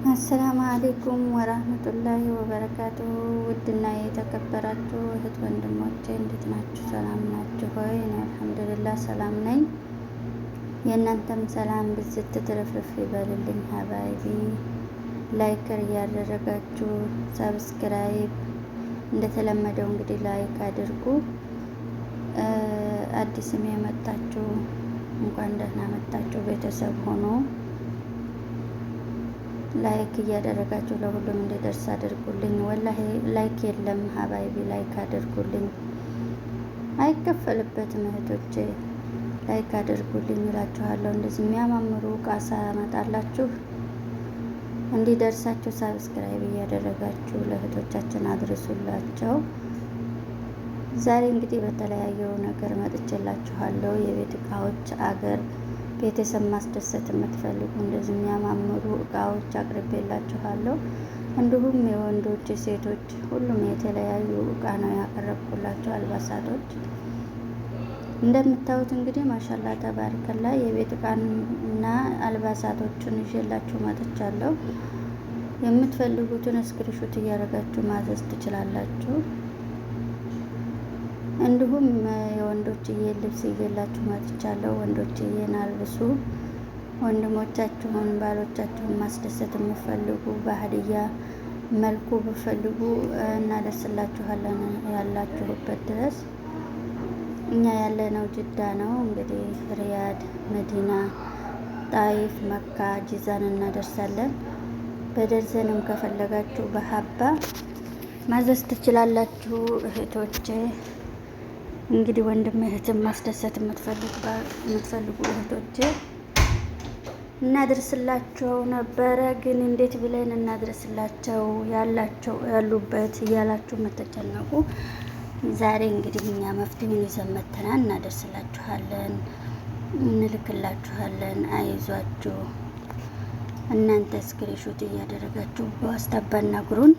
አሰላሙ አሌይኩም ወራህመቱላሂ ወበረካቱ። ውድና የተከበራችሁ እህት ወንድሞቼ እንዴት ናችሁ? ሰላም ናችሁ ሆይ? እኔ አልሐምዱሊላህ ሰላም ነኝ። የእናንተም ሰላም ብዝት ትርፍርፍ ይበልልኝ። ሀባይቢ ላይከር እያደረጋችሁ ሰብስክራይብ፣ እንደተለመደው እንግዲህ ላይክ አድርጉ። አዲስም የመጣችሁ እንኳን ደህና መጣችሁ፣ ቤተሰብ ሆኖ ላይክ እያደረጋችሁ ለሁሉም እንዲደርስ አድርጉልኝ። ወላሂ ላይክ የለም ሀባይቢ፣ ላይክ አድርጉልኝ፣ አይከፈልበትም እህቶቼ፣ ላይክ አድርጉልኝ እላችኋለሁ። እንደዚህ የሚያማምሩ ቃሳ ያመጣላችሁ እንዲደርሳችሁ ሳብስክራይብ እያደረጋችሁ ለእህቶቻችን አድርሱላቸው። ዛሬ እንግዲህ በተለያየው ነገር መጥቼላችኋለሁ። የቤት እቃዎች አገር ቤተሰብ ማስደሰት የምትፈልጉ እንደዚህ የሚያማምሩ እቃዎች አቅርቤላችኋለሁ። እንዲሁም የወንዶች የሴቶች ሁሉም የተለያዩ እቃ ነው ያቀረብኩላቸው። አልባሳቶች እንደምታዩት እንግዲህ ማሻላ ተባርከላ የቤት እቃና አልባሳቶችን ይዤላችሁ መጥቻለሁ። የምትፈልጉትን እስክሪንሾት እያደረጋችሁ ማዘዝ ትችላላችሁ። እንዲሁም የወንዶችዬ ልብስ እየላችሁ መጥቻለሁ። ወንዶችዬን አልብሱ። ወንድሞቻችሁን ባሎቻችሁን ማስደሰት የምፈልጉ በሀዲያ መልኩ ብፈልጉ እናደርስላችኋለን ያላችሁበት ድረስ። እኛ ያለነው ጅዳ ነው። እንግዲህ ሪያድ፣ መዲና፣ ጣይፍ፣ መካ፣ ጂዛን እናደርሳለን። በደርዘንም ከፈለጋችሁ በሀባ ማዘዝ ትችላላችሁ እህቶቼ። እንግዲህ ወንድም እህትም ማስደሰት የምትፈልጉ እህቶቼ እናድርስላቸው ነበረ። ግን እንዴት ብለን እናድርስላቸው ያሉበት እያላችሁ የምትጨነቁ ዛሬ እንግዲህ እኛ መፍትሄውን ይዘን መተናል። እናደርስላችኋለን፣ እንልክላችኋለን። አይዟችሁ። እናንተ ስክሪንሾት እያደረጋችሁ በዋትስአፕ አናግሩን።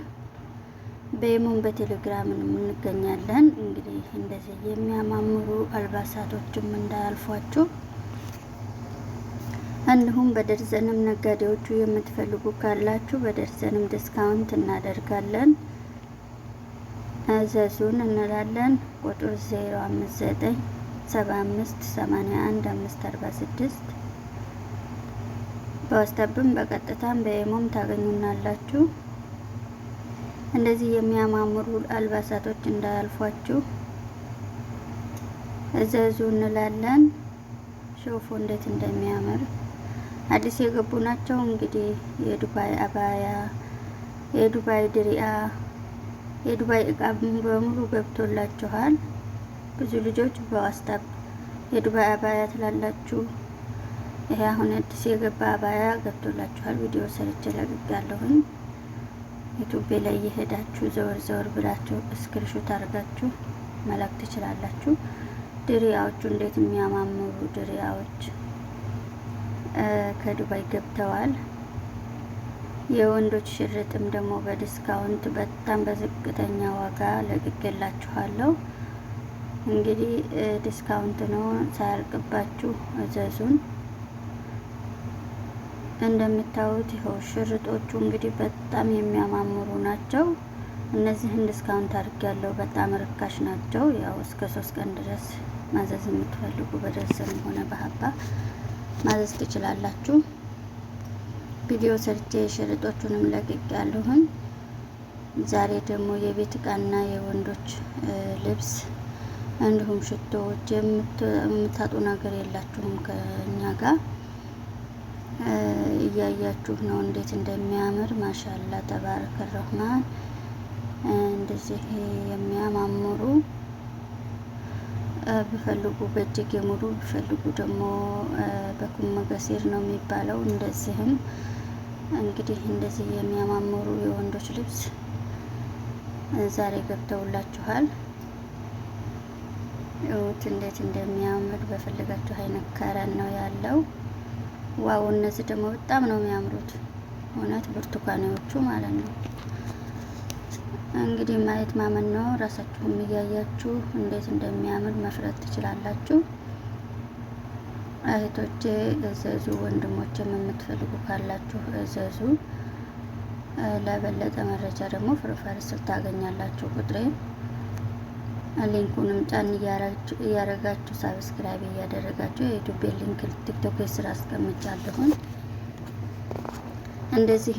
በኢሞን በቴሌግራምን እንገኛለን። እንግዲህ እንደዚህ የሚያማምሩ አልባሳቶችም እንዳያልፏችሁ። እንዲሁም በደርዘንም ነጋዴዎቹ የምትፈልጉ ካላችሁ በደርዘንም ዲስካውንት እናደርጋለን። እዘዙን እንላለን። ቁጥር 05975811546 በዋትስአፕም በቀጥታም በኢሞም ታገኙናላችሁ። እንደዚህ የሚያማምሩ አልባሳቶች እንዳያልፏችሁ እዘዙ እንላለን። ሾፉ እንዴት እንደሚያምር አዲስ የገቡ ናቸው። እንግዲህ የዱባይ አባያ፣ የዱባይ ድሪያ፣ የዱባይ እቃ በሙሉ ገብቶላችኋል። ብዙ ልጆች በዋትስአፕ የዱባይ አባያ ትላላችሁ። ይሄ አሁን አዲስ የገባ አባያ ገብቶላችኋል። ቪዲዮ ሰርቼ ለቅቄያለሁኝ። ዩቲዩብ ላይ እየሄዳችሁ ዘወር ብላችሁ ስክሪንሾት አድርጋችሁ መላክ ትችላላችሁ። ድሪያዎቹ እንዴት የሚያማምሩ ድሪያዎች ከዱባይ ገብተዋል። የወንዶች ሽርጥም ደግሞ በዲስካውንት በጣም በዝቅተኛ ዋጋ ለቅቄላችኋለሁ። እንግዲህ ዲስካውንት ነው፣ ሳያልቅባችሁ እዘዙን። እንደምታዩት ይኸው ሽርጦቹ እንግዲህ በጣም የሚያማምሩ ናቸው። እነዚህን ዲስካውንት አድርጌያለሁ። በጣም ርካሽ ናቸው። ያው እስከ 3 ቀን ድረስ ማዘዝ የምትፈልጉ በደርዘንም ሆነ በሀባ ማዘዝ ትችላላችሁ። ቪዲዮ ሰርቼ ሽርጦቹንም ለቅቄያለሁኝ። ዛሬ ደግሞ የቤት እቃና የወንዶች ልብስ እንዲሁም ሽቶዎች የምታጡ ነገር የላችሁም ከኛ ጋር እያያችሁ ነው እንዴት እንደሚያምር። ማሻላ ተባረከ ረህማን። እንደዚህ የሚያማምሩ ቢፈልጉ በእጅጌ ሙሉ ቢፈልጉ ደግሞ በኩም መገሲር ነው የሚባለው። እንደዚህም እንግዲህ እንደዚህ የሚያማምሩ የወንዶች ልብስ ዛሬ ገብተውላችኋል። እውት እንዴት እንደሚያምር በፈለጋችሁ አይነት ከረን ነው ያለው። ዋው! እነዚህ ደግሞ በጣም ነው የሚያምሩት። እውነት ብርቱካኔዎቹ ማለት ነው። እንግዲህ ማየት ማመን ነው። ራሳችሁም እያያችሁ እንዴት እንደሚያምር መፍረት ትችላላችሁ። እህቶቼ እዘዙ፣ ወንድሞችም የምትፈልጉ ካላችሁ እዘዙ። ለበለጠ መረጃ ደግሞ ፕሮፋይል ስር ታገኛላችሁ ቁጥሬን። ሊንኩንም ጫን እያረጋችሁ ሳብስክራይብ እያደረጋችሁ የዩቲዩብ ሊንክ ቲክቶክ ስራ አስቀምጫለሁኝ። እንደዚህ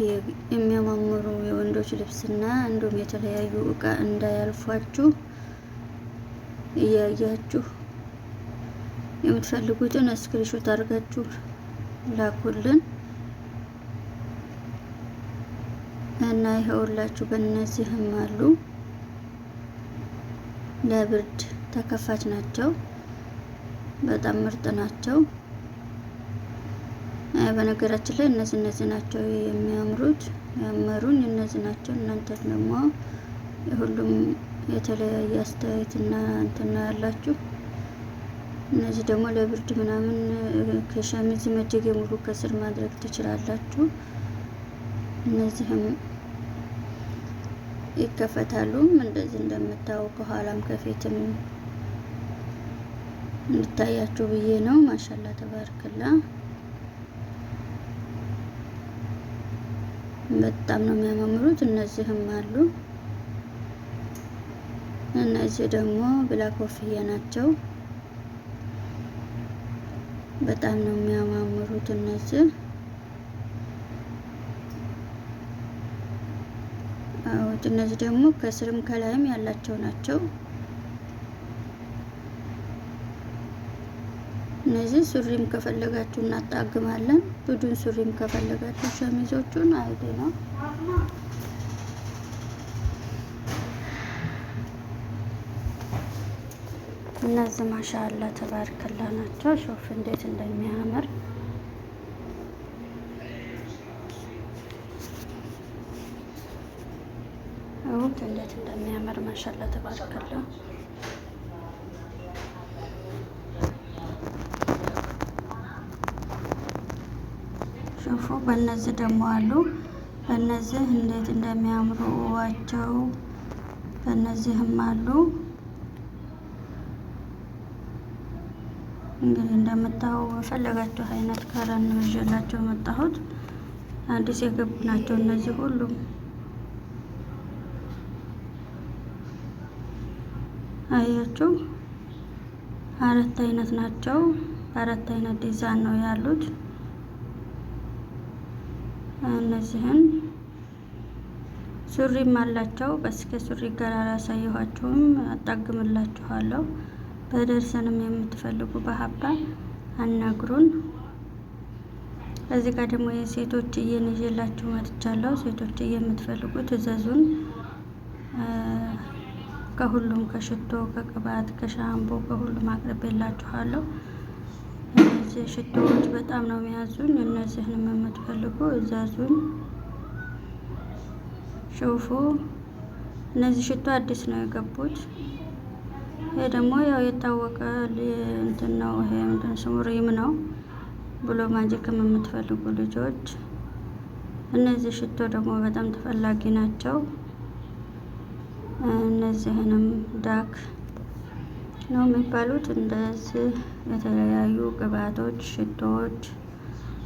የሚያማምሩ የወንዶች ልብስና እንዲሁም የተለያዩ እቃ እንዳያልፏችሁ እያያችሁ የምትፈልጉትን ስክሪንሾት አድርጋችሁ ላኩልን እና ይኸውላችሁ በእነዚህም አሉ። ለብርድ ተከፋች ናቸው። በጣም ምርጥ ናቸው። በነገራችን ላይ እነዚህ ናቸው የሚያምሩት፣ ያመሩን እነዚህ ናቸው። እናንተ ደግሞ ሁሉም የተለያየ አስተያየትና እንትና ያላችሁ። እነዚህ ደግሞ ለብርድ ምናምን ከሸሚዝ መደገ ሙሉ ከስር ማድረግ ትችላላችሁ። እነዚህም ይከፈታሉ እንደዚህ እንደምታው ከኋላም ከፊትም እንድታያችሁ ብዬ ነው። ማሻላ ተባረከላ በጣም ነው የሚያማምሩት። እነዚህም አሉ። እነዚህ ደግሞ ብላክ ኮፍያ ናቸው። በጣም ነው የሚያማምሩት እነዚህ። እነዚህ ደግሞ ከስርም ከላይም ያላቸው ናቸው። እነዚህ ሱሪም ከፈለጋችሁ እናጣግማለን። ቡድን ሱሪም ከፈለጋችሁ ሸሚዞቹን አይዴ ነው። እነዚህ ማሻአላ ተባረከላ ናቸው። ሾፍ እንዴት እንደሚያምር እንዴት እንደሚያምር ማሻአላ ተባረከላ። ሾፉ በእነዚህ ደግሞ አሉ። በእነዚህ እንዴት እንደሚያምሩ ዋቸው። በእነዚህም አሉ። እንግዲህ እንደምታው ፈለጋችሁ አይነት ከለር ነው ይዤላችሁ መጣሁት። አዲስ የገቡ ናቸው እነዚህ ሁሉም። አያችሁ 4 አይነት ናቸው። 4 አይነት ዲዛይን ነው ያሉት። እነዚህን ሱሪም አላቸው። በስከ ሱሪ ጋር አላሳየኋችሁም፣ አጣግምላችኋለሁ። በደርሰንም የምትፈልጉ በሀባ አናግሩን። እዚህ ጋር ደግሞ የሴቶች እየነጀላችሁ መጥቻለሁ። ሴቶች የምትፈልጉ ትእዛዙን ከሁሉም ከሽቶ ከቅባት ከሻምፖ ከሁሉም አቅርቤላችኋለሁ። እነዚህ ሽቶዎች በጣም ነው የሚያዙኝ። እነዚህንም የምትፈልጉ እዛዙን። ሹፉ እነዚህ ሽቶ አዲስ ነው የገቡት። ይሄ ደግሞ ያው የታወቀ እንትን ነው። ይሄ ምንድን ስሙ ሪም ነው ብሎ ማጂክም የምትፈልጉ ልጆች እነዚህ ሽቶ ደግሞ በጣም ተፈላጊ ናቸው። እነዚህንም ዳክ ነው የሚባሉት። እንደዚህ የተለያዩ ቅባቶች፣ ሽቶዎች፣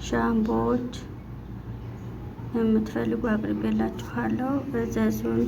ሻምፖዎች የምትፈልጉ አቅርቤላችኋለሁ። እዘዙን።